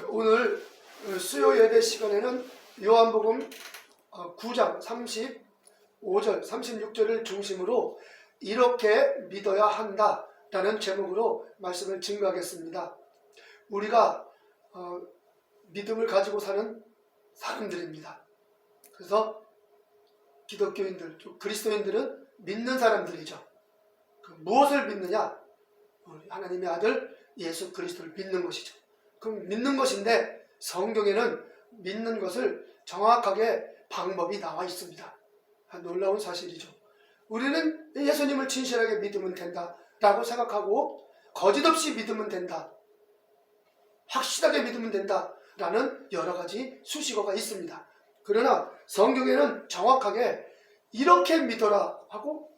오늘 수요 예배 시간에는 요한복음 9장 35절, 36절을 중심으로 이렇게 믿어야 한다라는 제목으로 말씀을 증거하겠습니다. 우리가 믿음을 가지고 사는 사람들입니다. 그래서 기독교인들, 그리스도인들은 믿는 사람들이죠. 무엇을 믿느냐? 하나님의 아들 예수 그리스도를 믿는 것이죠. 그럼 믿는 것인데 성경에는 믿는 것을 정확하게 방법이 나와 있습니다. 놀라운 사실이죠. 우리는 예수님을 진실하게 믿으면 된다 라고 생각하고 거짓없이 믿으면 된다, 확실하게 믿으면 된다 라는 여러 가지 수식어가 있습니다. 그러나 성경에는 정확하게 이렇게 믿어라 하고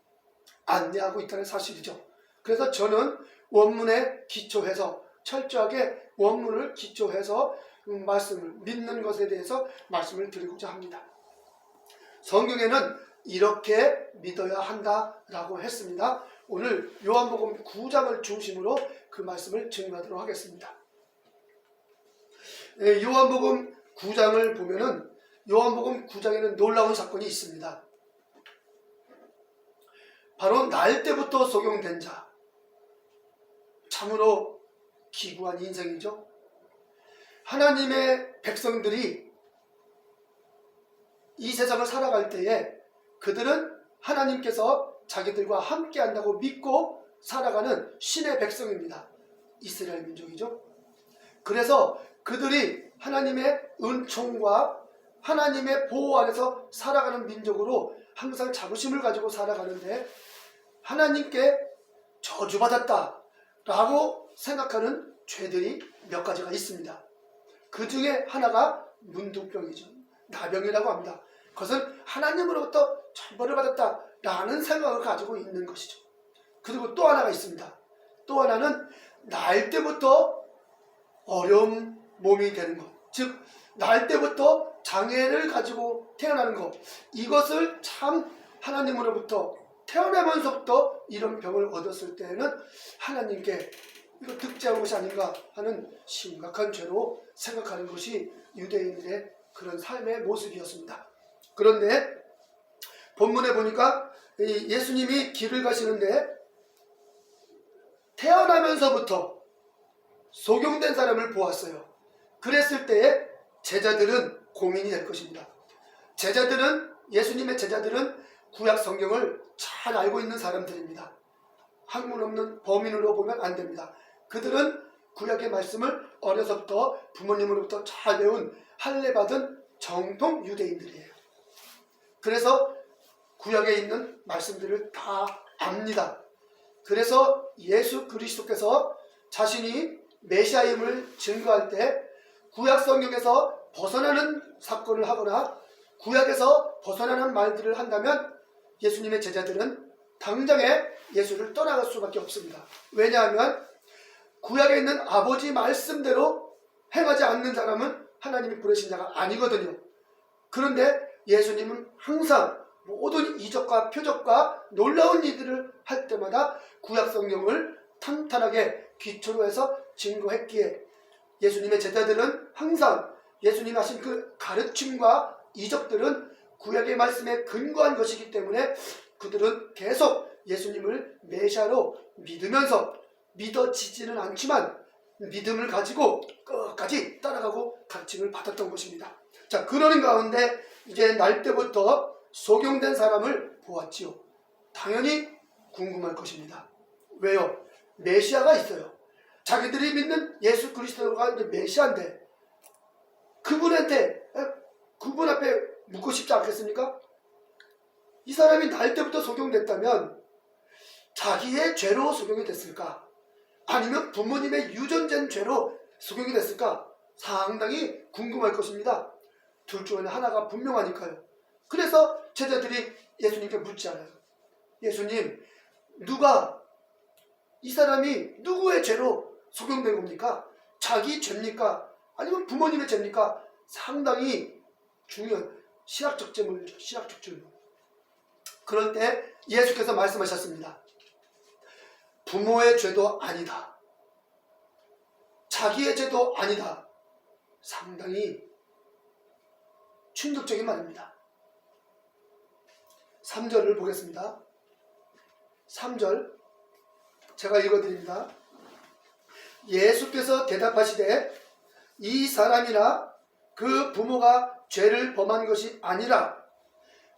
안내하고 있다는 사실이죠. 그래서 저는 원문에 기초해서 철저하게 원문을 기초해서 말씀을 믿는 것에 대해서 말씀을 드리고자 합니다. 성경에는 이렇게 믿어야 한다라고 했습니다. 오늘 요한복음 9장을 중심으로 그 말씀을 증거하도록 하겠습니다. 요한복음 9장을 보면은 요한복음 9장에는 놀라운 사건이 있습니다. 바로 날 때부터 소경된 자, 참으로 기구한 인생이죠. 하나님의 백성들이 이 세상을 살아갈 때에 그들은 하나님께서 자기들과 함께 한다고 믿고 살아가는 신의 백성입니다. 이스라엘 민족이죠. 그래서 그들이 하나님의 은총과 하나님의 보호 안에서 살아가는 민족으로 항상 자부심을 가지고 살아가는데, 하나님께 저주받았다 라고 생각하는 죄들이 몇 가지가 있습니다. 그 중에 하나가 문둥병이죠. 나병이라고 합니다. 그것은 하나님으로부터 천벌을 받았다 라는 생각을 가지고 있는 것이죠. 그리고 또 하나가 있습니다. 또 하나는 날 때부터 어려운 몸이 되는 것, 즉 날 때부터 장애를 가지고 태어나는 것, 이것을 참 하나님으로부터 태어나면서부터 이런 병을 얻었을 때에는 하나님께 이거 득죄한 것이 아닌가 하는 심각한 죄로 생각하는 것이 유대인들의 그런 삶의 모습이었습니다. 그런데 본문에 보니까 예수님이 길을 가시는데 태어나면서부터 소경된 사람을 보았어요. 그랬을 때에 제자들은 고민이 될 것입니다. 예수님의 제자들은 구약 성경을 잘 알고 있는 사람들입니다. 학문 없는 범인으로 보면 안 됩니다. 그들은 구약의 말씀을 어려서부터 부모님으로부터 잘 배운 할례받은 정통 유대인들이에요. 그래서 구약에 있는 말씀들을 다 압니다. 그래서 예수 그리스도께서 자신이 메시아임을 증거할 때 구약 성경에서 벗어나는 사건을 하거나 구약에서 벗어나는 말들을 한다면 예수님의 제자들은 당장에 예수를 떠나갈 수밖에 없습니다. 왜냐하면 구약에 있는 아버지 말씀대로 행하지 않는 사람은 하나님이 부르신 자가 아니거든요. 그런데 예수님은 항상 모든 이적과 표적과 놀라운 일들을 할 때마다 구약 성경을 탄탄하게 기초로 해서 증거했기에 예수님의 제자들은 항상 예수님이 하신 그 가르침과 이적들은 구약의 말씀에 근거한 것이기 때문에 그들은 계속 예수님을 메시아로 믿으면서 믿어지지는 않지만 믿음을 가지고 끝까지 따라가고 가르침을 받았던 것입니다. 자, 그러는 가운데 이제 날 때부터 소경된 사람을 보았지요. 당연히 궁금할 것입니다. 왜요? 메시아가 있어요. 자기들이 믿는 예수 그리스도가 이제 메시아인데 그분 앞에 묻고 싶지 않겠습니까? 이 사람이 날 때부터 소경됐다면 자기의 죄로 소경이 됐을까? 아니면 부모님의 유전된 죄로 소경이 됐을까? 상당히 궁금할 것입니다. 둘 중에 하나가 분명하니까요. 그래서 제자들이 예수님께 묻지 않아요. 예수님, 이 사람이 누구의 죄로 소경된 겁니까? 자기 죄입니까? 아니면 부모님의 죄입니까? 상당히 중요한 신학적 질문이죠. 신학적 질문. 그럴 때 예수께서 말씀하셨습니다. 부모의 죄도 아니다. 자기의 죄도 아니다. 상당히 충격적인 말입니다. 3절을 보겠습니다. 3절 제가 읽어드립니다. 예수께서 대답하시되 이 사람이나 그 부모가 죄를 범한 것이 아니라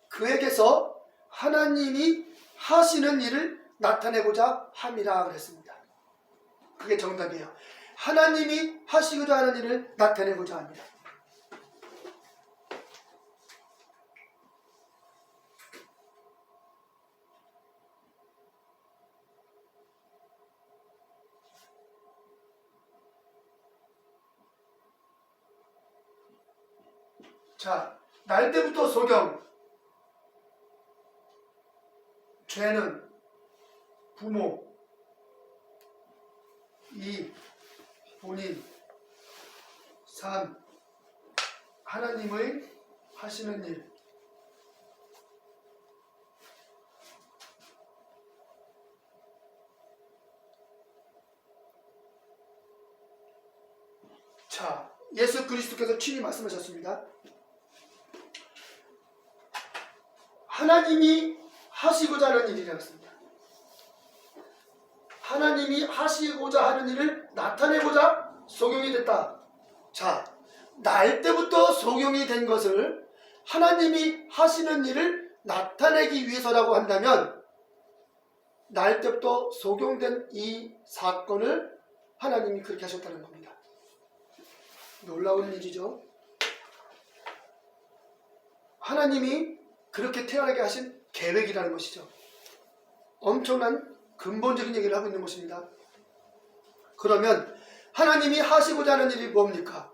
그에게서 하나님이 하시는 일을 나타내고자 함이라 그랬습니다. 그게 정답이에요. 하나님이 하시고자 하는 일을 나타내고자 합니다. 자, 날 때부터 소경. 죄는 부모, 이, 본인, 3, 하나님의 하시는 일. 자, 예수 그리스도께서 친히 말씀하셨습니다. 하나님이 하시고자 하는 일이라고 했습니다. 하나님이 하시고자 하는 일을 나타내고자 소경이 됐다. 자, 날 때부터 소경이 된 것을 하나님이 하시는 일을 나타내기 위해서라고 한다면 날 때부터 소경된 이 사건을 하나님이 그렇게 하셨다는 겁니다. 놀라운 일이죠. 하나님이 그렇게 태어나게 하신 계획이라는 것이죠. 엄청난 근본적인 얘기를 하고 있는 것입니다. 그러면 하나님이 하시고자 하는 일이 뭡니까?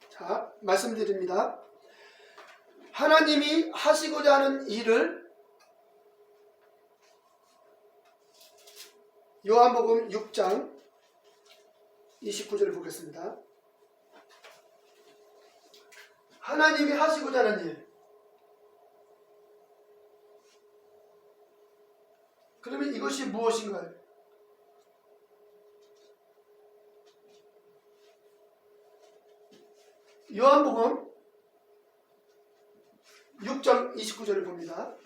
자, 말씀드립니다. 하나님이 하시고자 하는 일을 요한복음 6장 29절을 보겠습니다. 하나님이 하시고자 하는 일. 그러면 이것이 무엇인가요? 요한복음 6장 29절을 봅니다.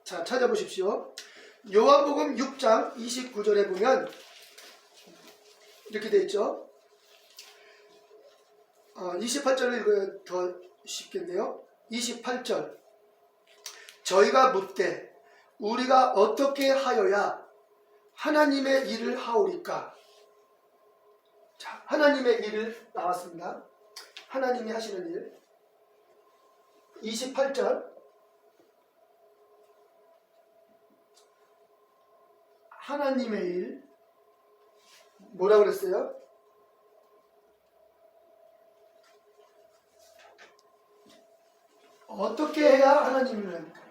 자, 찾아보십시오. 요한복음 6장 29절에 보면 이렇게 되어 있죠. 28절을 읽어야 더 쉽겠네요. 28절. 저희가 묻되 우리가 어떻게 하여야 하나님의 일을 하오리까? 자, 하나님의 일을 나왔습니다. 하나님이 하시는 일. 28절. 하나님의 일. 뭐라고 그랬어요? 어떻게 해야 하나님을 합니까?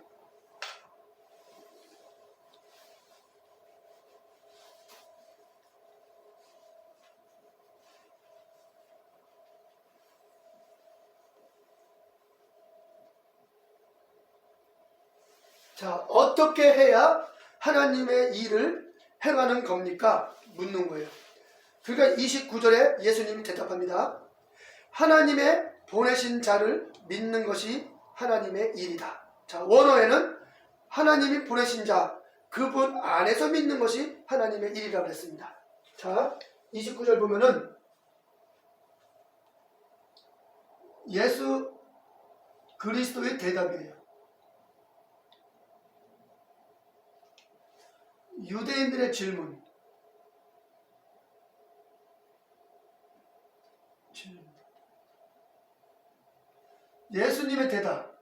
자, 어떻게 해야 하나님의 일을 행하는 겁니까? 묻는 거예요. 그러니까 29절에 예수님이 대답합니다. 하나님의 보내신 자를 믿는 것이 하나님의 일이다. 자, 원어에는 하나님이 보내신 자, 그분 안에서 믿는 것이 하나님의 일이라고 했습니다. 자, 29절 보면은 예수 그리스도의 대답이에요. 유대인들의 질문. 예수님의 대답.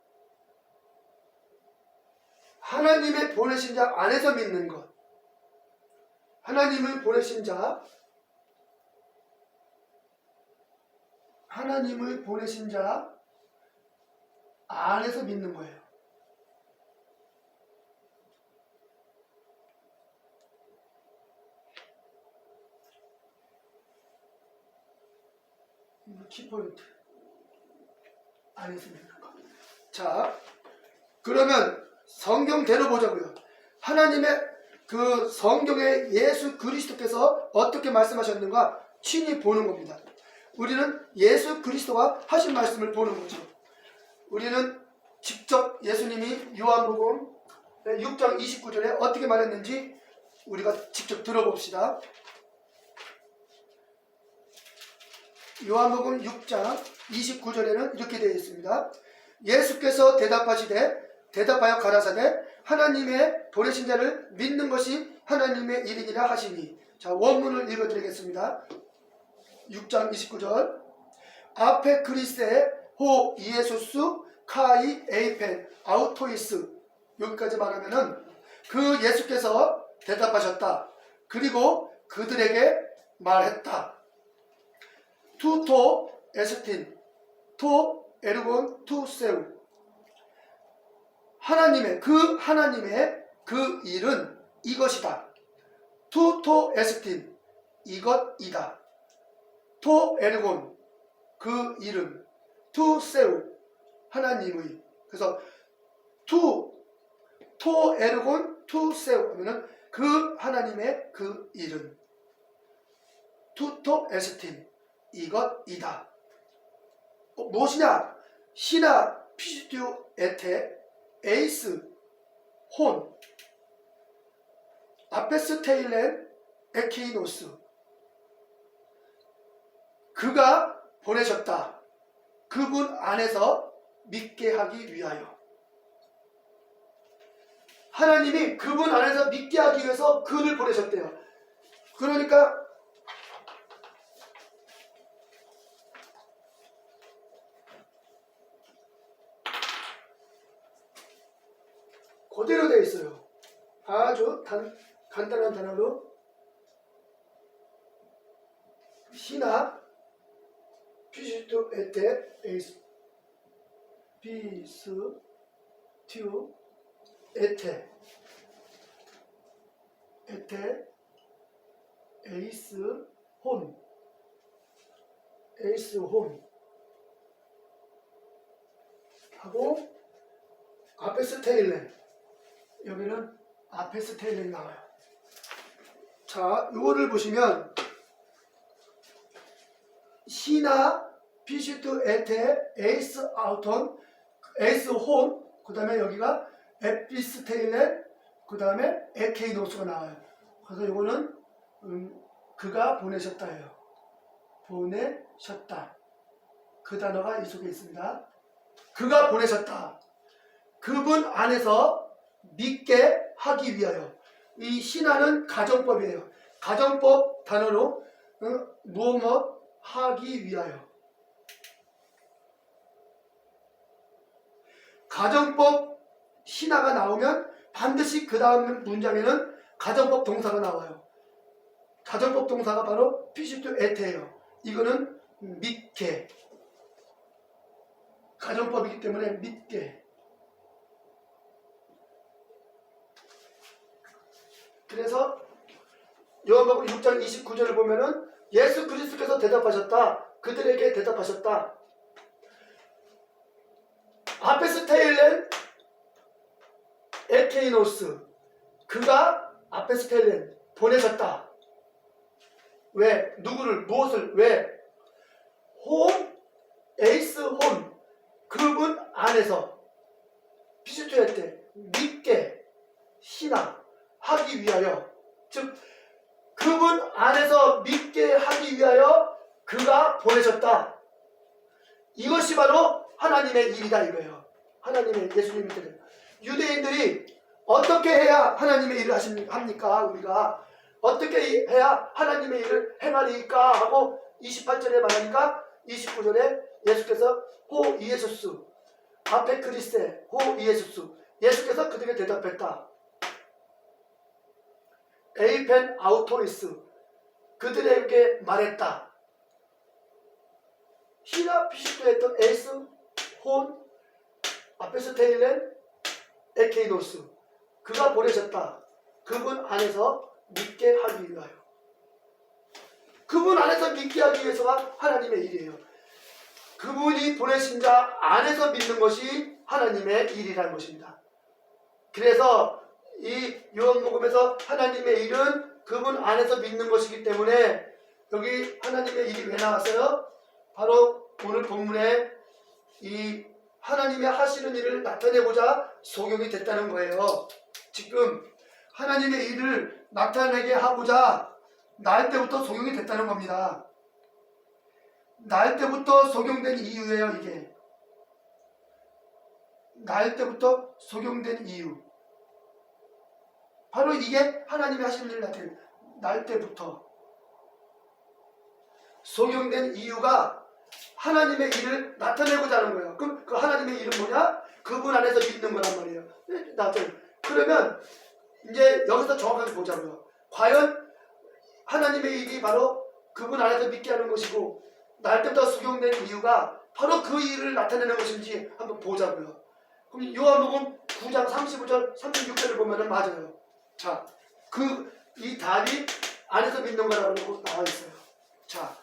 하나님의 보내신 자 안에서 믿는 것. 하나님을 보내신 자, 하나님을 보내신 자 안에서 믿는 거예요. 키포인트. 안에서 믿는 것. 자, 그러면 성경대로 보자고요. 하나님의 그 성경에 예수 그리스도께서 어떻게 말씀하셨는가 친히 보는 겁니다. 우리는 예수 그리스도가 하신 말씀을 보는 거죠. 우리는 직접 예수님이 요한복음 6장 29절에 어떻게 말했는지 우리가 직접 들어봅시다. 요한복음 6장 29절에는 이렇게 되어 있습니다. 예수께서 대답하여 가라사대 하나님의 보내신 자를 믿는 것이 하나님의 일이니라 하시니. 자, 원문을 읽어드리겠습니다. 6장 29절. 아페 크리세 호 이에소스 카이 에이펜 아우토이스. 여기까지 말하면은 그 예수께서 대답하셨다. 그리고 그들에게 말했다. 투토 에스틴 토 에르곤 투 세우. 하나님의 그 일은 이것이다. 투토 에스틴 이것이다. 토 에르곤 그 이름. 투 세우 하나님의. 그래서 토 에르곤 투 세우 하면은 그 하나님의 그 일은 투토 에스틴 이것이다. 무엇이냐? 시나 피시튜 에테 에이스 혼 아페스 테일렌 에케이노스. 그가 보내셨다. 그분 안에서 믿게 하기 위하여. 하나님이 그분 안에서 믿게 하기 위해서 그를 보내셨대요. 그러니까 그대로 되어 있어요. 아주 간단한 단어로 시나 피시투 에테 에이스 피스 튜 에테 에이스 혼 하고 아페스 테일렌. 여기는 아페스 테일렌이 나와요. 자, 이거를 보시면 시나 피시투 에테 에이스 아우톤 에이스 혼, 그 다음에 여기가 에피스 테일렌, 그 다음에 에케이노스가 나와요. 그래서 이거는 그가 보내셨다예요. 보내셨다. 그 단어가 이 속에 있습니다. 그가 보내셨다. 그분 안에서 믿게 하기 위하여. 이 신하는 가정법이에요. 가정법 단어로 무엇 하기 위하여. 가정법 신하가 나오면 반드시 그 다음 문장에는 가정법 동사가 나와요. 가정법 동사가 바로 피시투 에테예요. 이거는 믿게. 가정법이기 때문에 믿게. 그래서 요한복음 6장 29절을 보면은 예수 그리스도께서 대답하셨다. 그들에게 대답하셨다. 아페스 테일렌 에케이노스. 그가 아페스 테일렌 보내셨다. 왜? 누구를? 무엇을? 왜? 혼 에이스 혼 그분 안에서 피시투에 때 믿게 신앙 하기 위하여. 즉 그분 안에서 믿게 하기 위하여 그가 보내셨다. 이것이 바로 하나님의 일이다 이거예요. 하나님의 예수님 믿는 유대인들이 어떻게 해야 하나님의 일을 합니까? 우리가 어떻게 해야 하나님의 일을 행하리까 하고 28절에 말하니까 29절에 예수께서 호 이에소스 아페 크리스테 호 이에소스. 예수께서 그들에게 대답했다. 에이펜 아우토리스. 그들에게 말했다. 시나 피시토 했던 에이스 혼 아페스 테일렌 에케이노스. 그가 보내셨다. 그분 안에서 믿게 하기 위하여. 그분 안에서 믿게 하기 위해서가 하나님의 일이에요. 그분이 보내신 자 안에서 믿는 것이 하나님의 일이라는 것입니다. 그래서 이 요한복음에서 하나님의 일은 그분 안에서 믿는 것이기 때문에 여기 하나님의 일이 왜 나왔어요? 바로 오늘 본문에 이 하나님의 하시는 일을 나타내고자 소경이 됐다는 거예요. 지금 하나님의 일을 나타내게 하고자 날 때부터 소경이 됐다는 겁니다. 날 때부터 소경된 이유예요. 이게 날 때부터 소경된 이유, 바로 이게 하나님이 하시는 일을 나타내요. 날 때부터 소경된 이유가 하나님의 일을 나타내고자 하는 거예요. 그럼 그 하나님의 일은 뭐냐? 그분 안에서 믿는 거란 말이에요. 그러면 이제 여기서 정확하게 보자고요. 과연 하나님의 일이 바로 그분 안에서 믿게 하는 것이고 날 때부터 소경된 이유가 바로 그 일을 나타내는 것인지 한번 보자고요. 그럼 요한복음 9장 35절 36절을 보면은 맞아요. 자, 이 답이 안에서 믿는 거라고 나와 있어요. 자,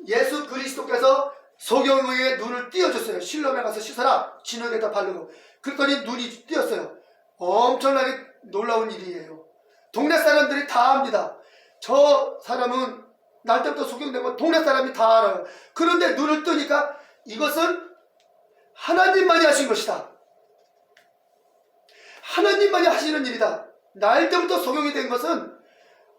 예수 그리스도께서 소경의 눈을 띄어줬어요. 실로암에 가서 씻어라. 진흙에다 바르고. 그랬더니 눈이 띄었어요. 엄청나게 놀라운 일이에요. 동네 사람들이 다 압니다. 저 사람은 날 때부터 소경된 건 동네 사람이 다 알아요. 그런데 눈을 뜨니까 이것은 하나님만이 하신 것이다. 하나님만이 하시는 일이다. 날 때부터 소경이 된 것은,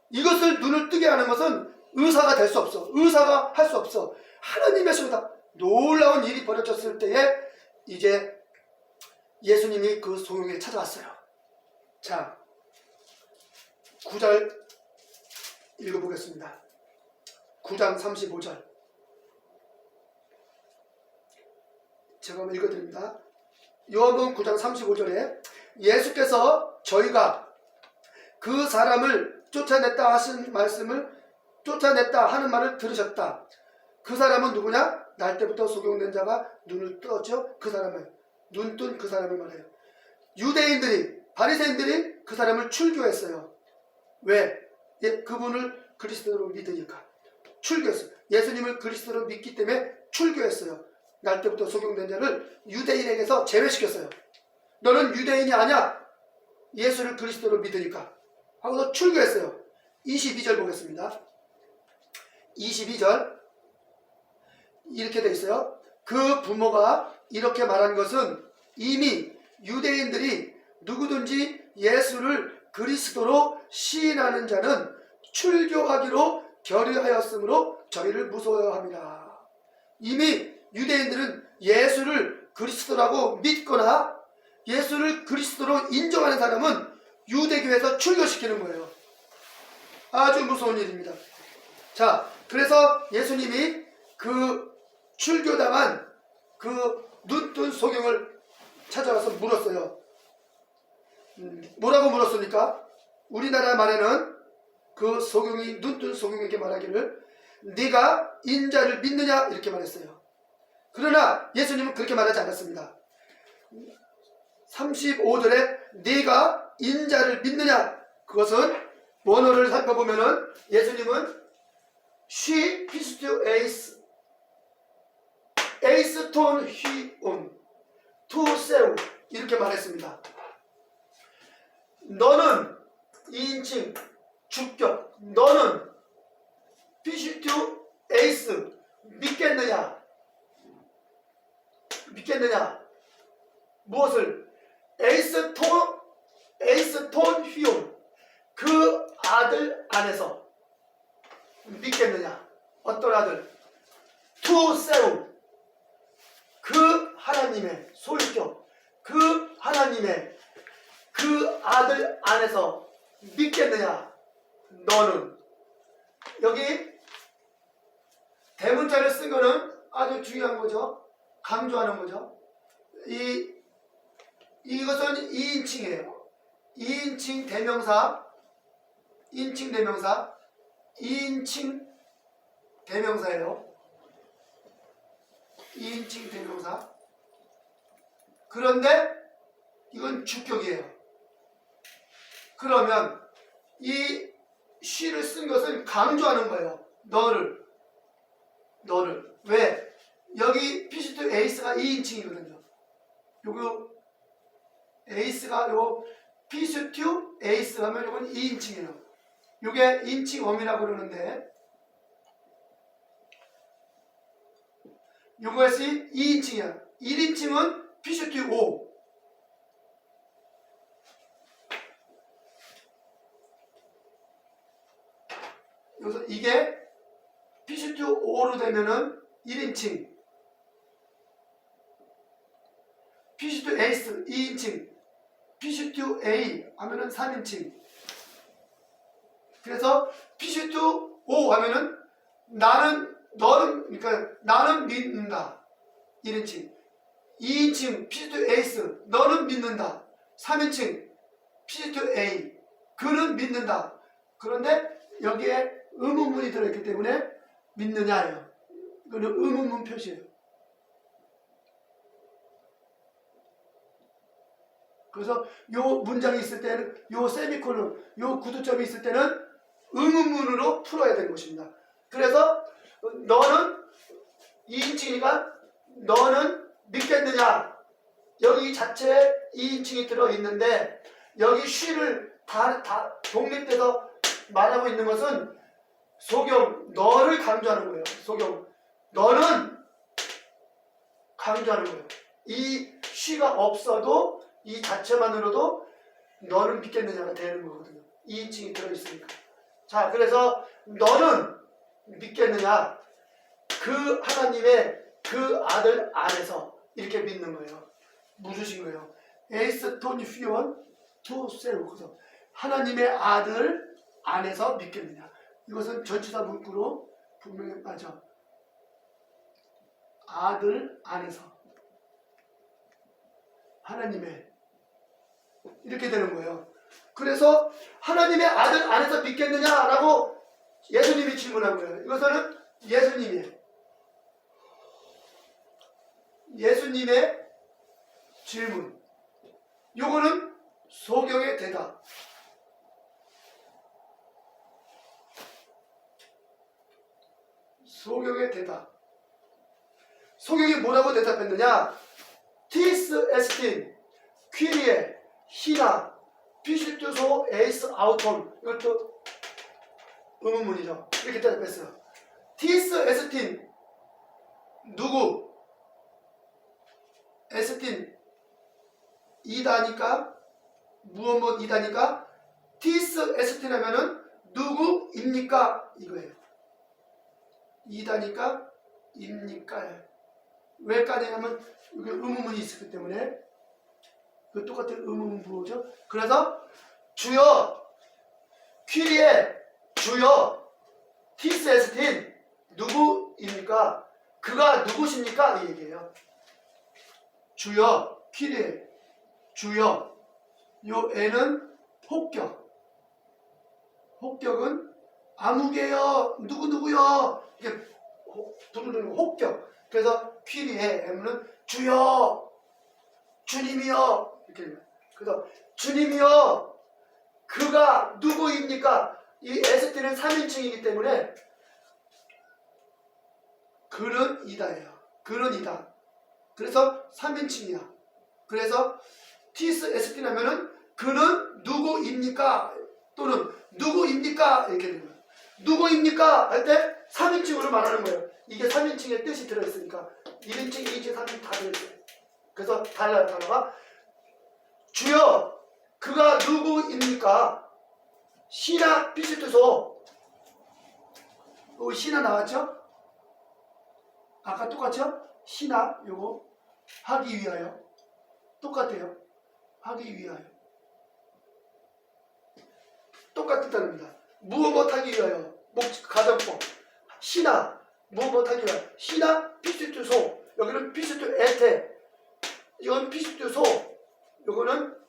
이것을 눈을 뜨게 하는 것은 의사가 될 수 없어. 의사가 할 수 없어. 하나님의 하십니다. 놀라운 일이 벌어졌을 때에 이제 예수님이 그 소경에게 찾아왔어요. 자, 9절 읽어보겠습니다. 9장 35절 제가 한번 읽어드립니다. 요한복음 9장 35절에 예수께서 저희가 그 사람을 쫓아냈다 하신 말씀을, 쫓아냈다 하는 말을 들으셨다. 그 사람은 누구냐? 날 때부터 소경된 자가 눈을 떴죠. 그 사람을, 눈뜬 그 사람을 말해요. 유대인들이, 바리새인들이 그 사람을 출교했어요. 왜? 그분을 그리스도로 믿으니까 출교했어요. 예수님을 그리스도로 믿기 때문에 출교했어요. 날 때부터 소경된 자를 유대인에게서 제외시켰어요. 너는 유대인이 아니야. 예수를 그리스도로 믿으니까 하고서 출교했어요. 22절 보겠습니다. 22절 이렇게 되어 있어요. 그 부모가 이렇게 말한 것은 이미 유대인들이 누구든지 예수를 그리스도로 시인하는 자는 출교하기로 결의하였으므로 저희를 무서워합니다. 이미 유대인들은 예수를 그리스도라고 믿거나 예수를 그리스도로 인정하는 사람은 유대교에서 출교시키는 거예요. 아주 무서운 일입니다. 자, 그래서 예수님이 그 출교당한 그 눈뜬 소경을 찾아가서 물었어요. 뭐라고 물었습니까? 우리나라 말에는 그 소경이, 눈뜬 소경에게 말하기를 네가 인자를 믿느냐 이렇게 말했어요. 그러나 예수님은 그렇게 말하지 않았습니다. 35절에 네가 인자를 믿느냐, 그것은 원어를 살펴보면은 예수님은 she pistou eis ton hion to seu 이렇게 말했습니다. 너는 2인칭 주격, 너는 pistou eis 믿겠느냐 무엇을? 에이스 톤 휘온 그 아들 안에서 믿겠느냐? 어떤 아들? 투 세우 그 하나님의 소유격, 그 하나님의 그 아들 안에서 믿겠느냐? 너는. 여기 대문자를 쓴 거는 아주 중요한 거죠. 강조하는 거죠. 이것은 2인칭이에요. 2인칭 대명사, 2인칭 대명사예요. 2인칭 대명사. 그런데 이건 주격이에요. 그러면 이 she를 쓴 것은 강조하는 거예요. 너를. 왜? 여기 피시트 에이스가 2인칭이거든요. 요거 에이스가 요 피슈튜 에이스 하면 요건 2인칭이에요. 요게 인칭 웜이라고 그러는데 요것이 2인칭이야. 1인칭은 피슈튜 5. 여기서 이게 피슈튜 5로 되면은 1인칭, 피슈튜 에이스 2인칭, 피슈튜 A 하면은 3인칭. 그래서 피슈튜 5 하면은 그러니까 나는 믿는다 1인칭, 2인칭 피슈튜 에이스 너는 믿는다, 3인칭 피슈튜 A 그는 믿는다. 그런데 여기에 의문문이 들어있기 때문에 믿느냐예요. 이거는 의문문 표시예요. 그래서 요 문장이 있을 때는 요 세미콜론, 요 구두점이 있을 때는 의문문으로 풀어야 되는 것입니다. 그래서 너는 2인칭이니까 너는 믿겠느냐? 여기 자체에 2인칭이 들어있는데 여기 she를 다 독립돼서 말하고 있는 것은 소경 너를 강조하는 거예요. 소경 너는 강조하는 거예요. 이 she가 없어도 이 자체만으로도 너는 믿겠느냐가 되는 거거든요. 2인칭이 들어있으니까. 자, 그래서 너는 믿겠느냐? 그 하나님의 그 아들 안에서 이렇게 믿는 거예요. 물으신 거예요. 에이스 토니 휘원 투 세우고서 하나님의 아들 안에서 믿겠느냐? 이것은 전치사 문구로 분명히 맞아. 아들 안에서 하나님의 이렇게 되는 거예요. 그래서 하나님의 아들 안에서 믿겠느냐라고 예수님이 질문한 거예요. 이것은 예수님의 질문. 요거는 소경의 대답. 소경의 대답. 소경이 뭐라고 대답했느냐? 티스 에스틴 퀴리에 히나 피슈투소 에이스 아우톤. 이것도 의문문이죠. 이렇게 대답했어요. 티스 에스틴 누구? 에스틴 이다니까 무엇 이다니까 티스 에스틴 하면은 누구입니까? 이거예요. 이다니까 입니까? 왜 까냐면 여기 의문문이 있었기 때문에 그 똑같은 의문문 부호죠. 그래서 주여 퀴리에 주여 티스 에스틴 누구입니까? 그가 누구십니까? 이 얘기예요. 주여 퀴리에 주여 요 애는 혹격. 혹격은 아무개요 누구누구요 이게 부르는 혹격. 그래서 퀴리에 M은 주여 주님이여 이렇게 됩니다. 그래서 주님이여 그가 누구입니까? 이 에스틴은 3인칭이기 때문에 그는 이다예요. 그는 이다. 그래서 3인칭이야. 그래서 티스 에스틴 하면은 그는 누구입니까? 또는 누구입니까? 이렇게 됩니다. 누구입니까? 할 때 3인칭으로 말하는 거예요. 이게 3인칭의 뜻이 들어있으니까 1인칭, 2인칭, 3인칭 다 들어있어요. 그래서 달라요. 단어가 주여 그가 누구입니까? 시나 피시투소 시나 나왔죠? 아까 똑같죠? 시나 요거 하기 위하여 똑같아요. 하기 위하여 똑같은 단어입니다. 무엇 하기 위하여 가정법 시나 무엇 하기 위하여 시나 피시투소 여기는 피시투 에테 이건 피시투소 요거는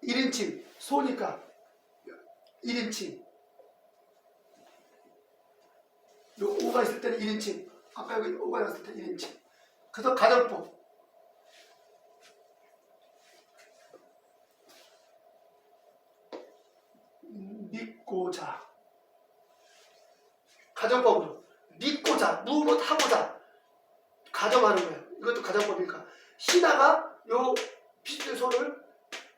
1인칭 소니까 1인칭 요 5가 있을 때는 1인칭 아까 여기 5가 있을 때 1인칭 그래서 가정법 믿고자 가정법으로 믿고자 무엇 하고자 가정하는 거예요. 이것도 가정법이니까 시나가 요 피스소를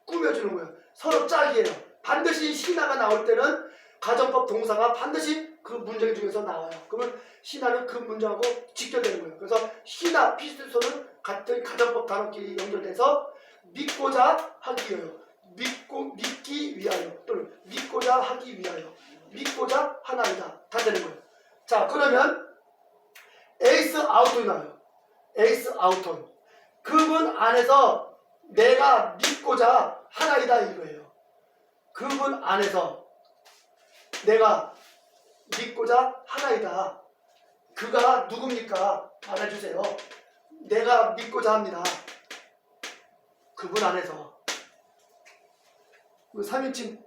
꾸며주는 거예요. 서로 짝이에요. 반드시 신하가 나올 때는 가정법 동사가 반드시 그 문장 중에서 나와요. 그러면 신하는 그 문장하고 직결되는 거예요. 그래서 신하, 피스소는 같은 가정법 단어끼리 연결돼서 믿고자 하기 위하여, 믿기 위하여, 또는 믿고자 하기 위하여, 믿고자 하나이다. 다 되는 거예요. 자, 그러면 에이스 아우톤이 나와요. 에이스 아우톤. 그분 안에서 내가 믿고자 하나이다 이거예요. 그분 안에서 내가 믿고자 하나이다. 그가 누굽니까? 말해주세요. 내가 믿고자 합니다. 그분 안에서. 3인칭,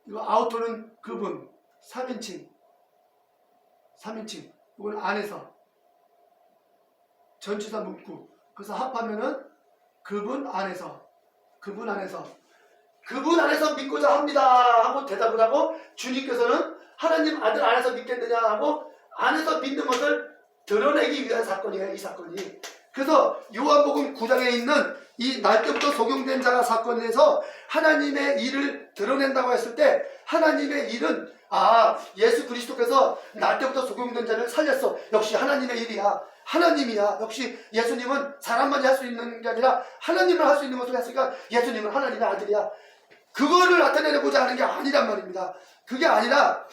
이거 아우토는 그분, 3인칭, 이건 안에서, 전치사 문구. 그래서 합하면은 그분 안에서 믿고자 합니다 하고 대답을 하고, 주님께서는 하나님 아들 안에서 믿겠느냐 하고 안에서 믿는 것을 드러내기 위한 사건이에요. 이 사건이. 그래서 요한복음 9장에 있는 이 날 때부터 속용된 자 사건에서 하나님의 일을 드러낸다고 했을 때, 하나님의 일은 예수 그리스도께서 날 때부터 속용된 자를 살렸어. 역시 하나님의 일이야. 하나님이야. 역시 예수님은 사람만이 할 수 있는 게 아니라 하나님을 할 수 있는 것을 했으니까 예수님은 하나님의 아들이야. 그거를 나타내고자 하는 게 아니란 말입니다. 그게 아니라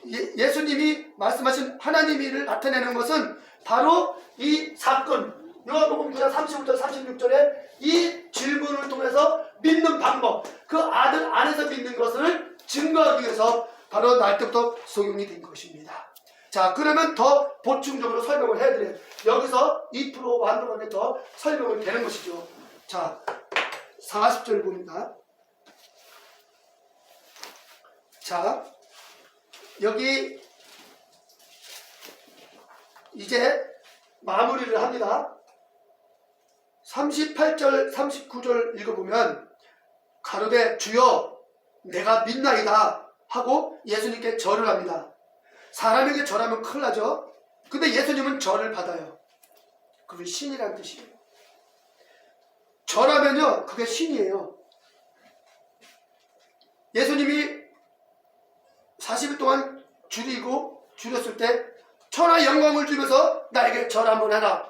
예수님이 말씀하신 하나님의 일을 나타내는 것은 바로 이 사건, 요한복음 9장 35절 36절에 이 질문을 통해서 믿는 방법, 그 아들 안에서 믿는 것을 증거하기 위해서 바로 날 때부터 속용이 된 것입니다. 자, 그러면 더 보충적으로 설명을 해드려요. 여기서 2% 완벽하게 더 설명을 되는 것이죠. 자, 40절 봅니다. 자, 여기 이제 마무리를 합니다. 38절 39절 읽어보면 가로되 주여 내가 믿나이다 하고 예수님께 절을 합니다. 사람에게 절하면 큰일 나죠. 근데 예수님은 절을 받아요. 그게 신이란 뜻이에요. 절하면요 그게 신이에요. 예수님이 40일 동안 줄였을 때 천하 영광을 주면서 나에게 절 한번 해라.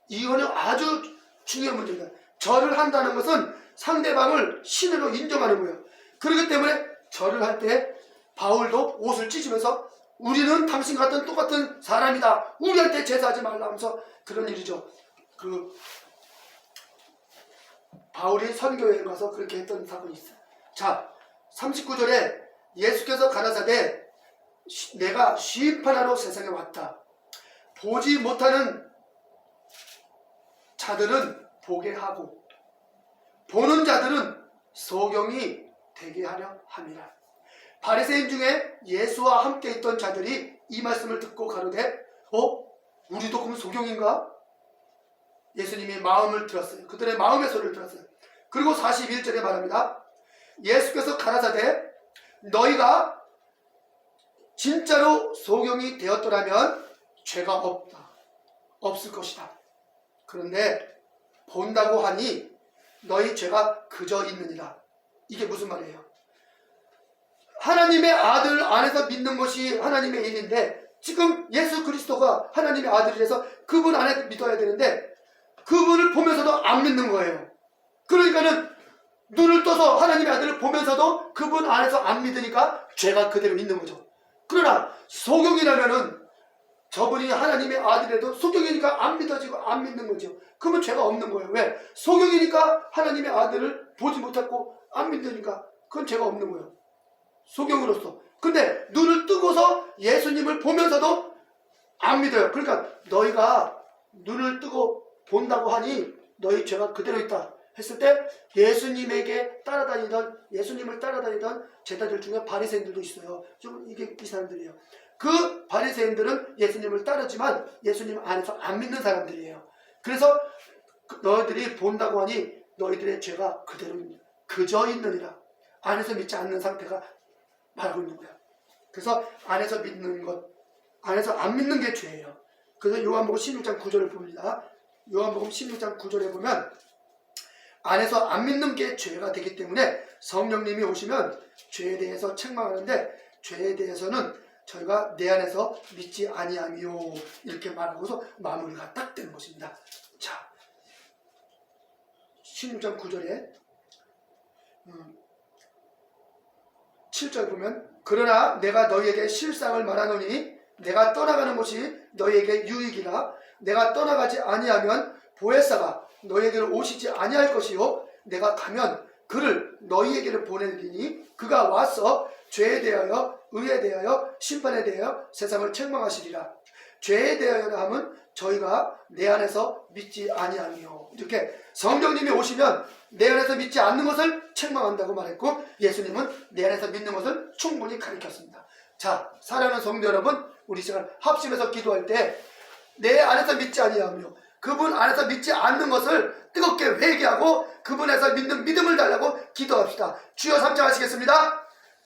이거는 아주 중요한 문제입니다. 절을 한다는 것은 상대방을 신으로 인정하는 거예요. 그렇기 때문에 절을 할 때 바울도 옷을 찢으면서 우리는 당신 같은 똑같은 사람이다. 우리한테 제사하지 말라 하면서 그런 일이죠. 바울이 선교여행 가서 그렇게 했던 사건이 있어요. 자, 39절에 예수께서 가라사대 내가 심판하러 세상에 왔다. 보지 못하는 자들은 보게 하고 보는 자들은 소경이 되게 하려 함이라. 바리새인 중에 예수와 함께 있던 자들이 이 말씀을 듣고 가로되 우리도 그럼 소경인가? 예수님이 마음을 들었어요. 그들의 마음의 소리를 들었어요. 그리고 41절에 말합니다. 예수께서 가라사대 너희가 진짜로 소경이 되었더라면 죄가 없을 것이다. 그런데 본다고 하니 너희 죄가 그저 있느니라. 이게 무슨 말이에요? 하나님의 아들 안에서 믿는 것이 하나님의 일인데, 지금 예수 그리스도가 하나님의 아들이라서 그분 안에 믿어야 되는데 그분을 보면서도 안 믿는 거예요. 그러니까는 눈을 떠서 하나님의 아들을 보면서도 그분 안에서 안 믿으니까 죄가 그대로 있는 거죠. 그러나 소경이라면은 저분이 하나님의 아들이라도 소경이니까 안 믿어지고 안 믿는 거죠. 그러면 죄가 없는 거예요. 왜? 소경이니까 하나님의 아들을 보지 못했고 안 믿으니까 그건 죄가 없는 거예요. 소경으로서. 근데 눈을 뜨고서 예수님을 보면서도 안 믿어요. 그러니까 너희가 눈을 뜨고 본다고 하니 너희 죄가 그대로 있다 했을 때 예수님을 따라다니던 제자들 중에 바리새인들도 있어요. 좀 이게 이 사람들이에요. 그 바리새인들은 예수님을 따르지만 예수님 안에서 안 믿는 사람들이에요. 그래서 너희들이 본다고 하니 너희들의 죄가 그저 있느니라. 안에서 믿지 않는 상태가 말하고 있는 거야. 그래서 안에서 믿는 것, 안에서 안 믿는 게 죄예요. 그래서 요한복음 16장 9절을 봅니다. 요한복음 16장 9절에 보면 안에서 안 믿는 게 죄가 되기 때문에 성령님이 오시면 죄에 대해서 책망하는데, 죄에 대해서는 저희가 내 안에서 믿지 아니하미요 이렇게 말하고서 마무리가 딱 되는 것입니다. 자, 16장 9절에 7절 보면, 그러나 내가 너희에게 실상을 말하노니 내가 떠나가는 것이 너희에게 유익이라. 내가 떠나가지 아니하면 보혜사가 너희에게로 오시지 아니할 것이요, 내가 가면 그를 너희에게로 보내리니 그가 와서 죄에 대하여 의에 대하여 심판에 대하여 세상을 책망하시리라. 죄에 대하여 하면 저희가 내 안에서 믿지 아니하며, 이렇게 성령님이 오시면 내 안에서 믿지 않는 것을 책망한다고 말했고, 예수님은 내 안에서 믿는 것을 충분히 가르쳤습니다. 자, 사랑하는 성도 여러분, 우리 시간 합심해서 기도할 때 내 안에서 믿지 아니하며 그분 안에서 믿지 않는 것을 뜨겁게 회개하고 그분에서 믿는 믿음을 달라고 기도합시다. 주여 삼창하시겠습니다.